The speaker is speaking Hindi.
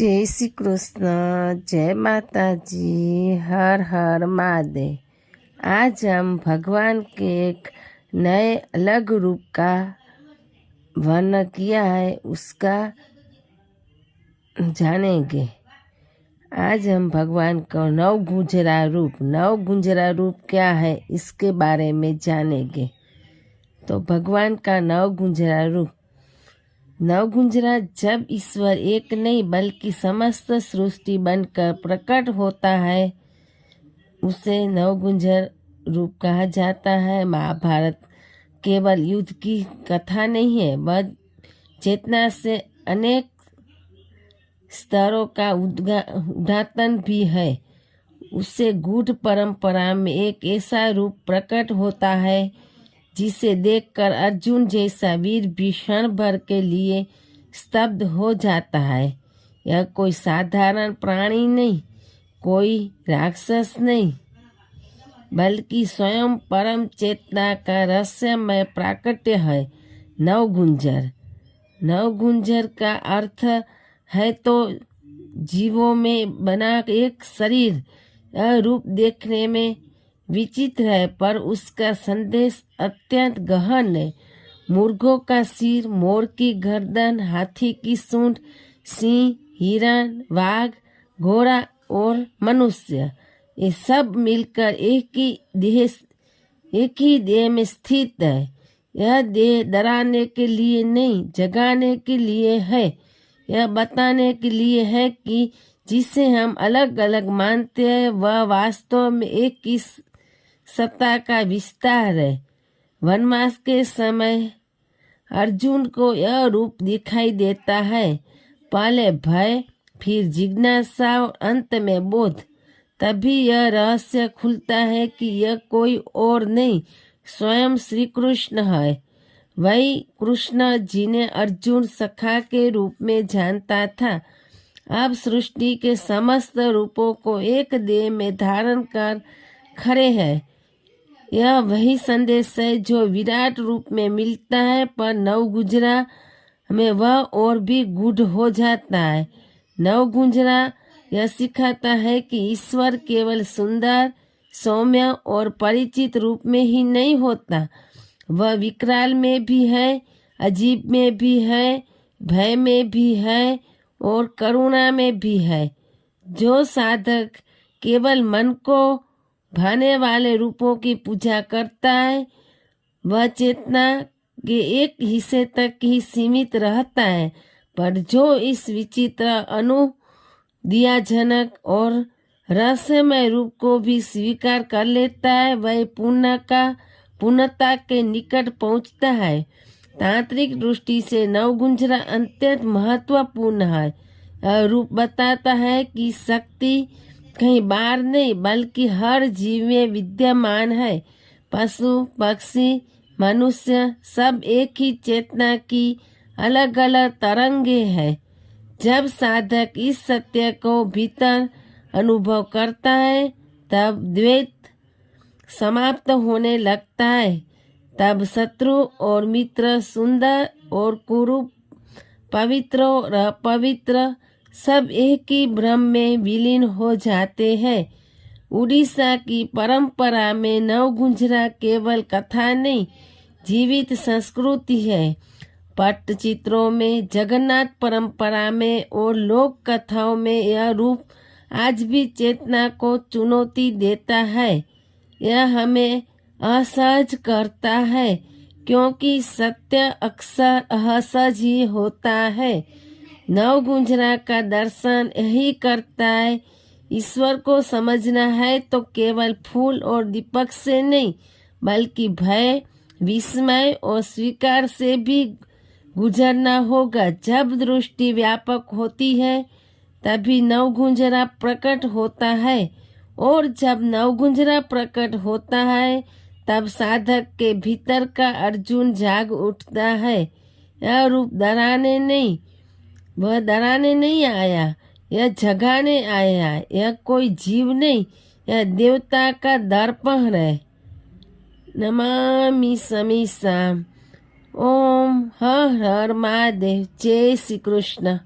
जय श्री कृष्ण, जय माता जी, हर हर महादेव। आज हम भगवान के एक नए अलग रूप का वर्णन किया है, उसका जानेंगे। आज हम भगवान का नव गुंजरा रूप क्या है इसके बारे में जानेंगे। तो भगवान का नवगुंजरा जब ईश्वर एक नहीं बल्कि समस्त सृष्टि बनकर प्रकट होता है, उसे नवगुंजर रूप कहा जाता है। महाभारत केवल युद्ध की कथा नहीं है, वह चेतना से अनेक स्तरों का उद्घाटन भी है। उससे गूढ़ परंपरा में एक ऐसा रूप प्रकट होता है जिसे देखकर अर्जुन जैसा वीर भी क्षण भर के लिए स्तब्ध हो जाता है। यह कोई साधारण प्राणी नहीं, कोई राक्षस नहीं, बल्कि स्वयं परम चेतना का रहस्यमय प्राकट्य है। नवगुंजर का अर्थ है तो जीवों में बना एक शरीर। यह रूप देखने में विचित्र है, पर उसका संदेश अत्यंत गहन है। मुर्गों का सिर, मोर की गर्दन, हाथी की सूंड, सिंह, हिरण, बाघ, घोड़ा और मनुष्य, ये सब मिलकर एक ही देह में स्थित है। यह देह डराने के लिए नहीं, जगाने के लिए है। यह बताने के लिए है कि जिसे हम अलग अलग मानते हैं वह वास्तव में एक ही सत्ता का विस्तार है। वनवास के समय अर्जुन को यह रूप दिखाई देता है। पहले भय, फिर जिज्ञासा और अंत में बोध। तभी यह रहस्य खुलता है कि यह कोई और नहीं, स्वयं श्री कृष्ण है। वही कृष्ण जिन्हें अर्जुन सखा के रूप में जानता था, अब सृष्टि के समस्त रूपों को एक देह में धारण कर खड़े हैं। यह वही संदेश है जो विराट रूप में मिलता है, पर नवगुंजरा में वह और भी गूढ़ हो जाता है। नवगुंजरा यह सिखाता है कि ईश्वर केवल सुंदर, सौम्य और परिचित रूप में ही नहीं होता, वह विकराल में भी है, अजीब में भी है, भय में भी है और करुणा में भी है। जो साधक केवल मन को भाने वाले रूपों की पूजा करता है, वह चेतना के एक हिस्से तक ही सीमित रहता है, पर जो इस विचित्र, अनुदियाजनक और रहस्यमय रूप को भी स्वीकार कर लेता है, वह पूर्णता के निकट पहुंचता है। तांत्रिक दृष्टि से नवगुंजरा अत्यंत महत्वपूर्ण है। यह रूप बताता है कि शक्ति कहीं बाहर नहीं बल्कि हर जीव में विद्यमान है। पशु, पक्षी, मनुष्य सब एक ही चेतना की अलग अलग तरंगे हैं। जब साधक इस सत्य को भीतर अनुभव करता है, तब द्वैत समाप्त होने लगता है। तब शत्रु और मित्र, सुंदर और कुरूप, पवित्र और अपवित्र सब एक ही ब्रह्म में विलीन हो जाते हैं। उड़ीसा की परंपरा में नवगुंजरा केवल कथा नहीं, जीवित संस्कृति है। पट्टचित्रों में, जगन्नाथ परंपरा में और लोक कथाओं में यह रूप आज भी चेतना को चुनौती देता है। यह हमें असहज करता है, क्योंकि सत्य अक्सर असहज ही होता है। नवगुंजरा का दर्शन यही करता है। ईश्वर को समझना है तो केवल फूल और दीपक से नहीं, बल्कि भय, विस्मय और स्वीकार से भी गुजरना होगा। जब दृष्टि व्यापक होती है, तभी नवगुंजरा प्रकट होता है, और जब नवगुंजरा प्रकट होता है, तब साधक के भीतर का अर्जुन जाग उठता है। यह रूप डराने नहीं आया, यह जगाने आया। यह कोई जीव नहीं, यह देवता का दर्पण है। नमामि समीसाम। ओम हर हर महादेव। जय श्री कृष्ण।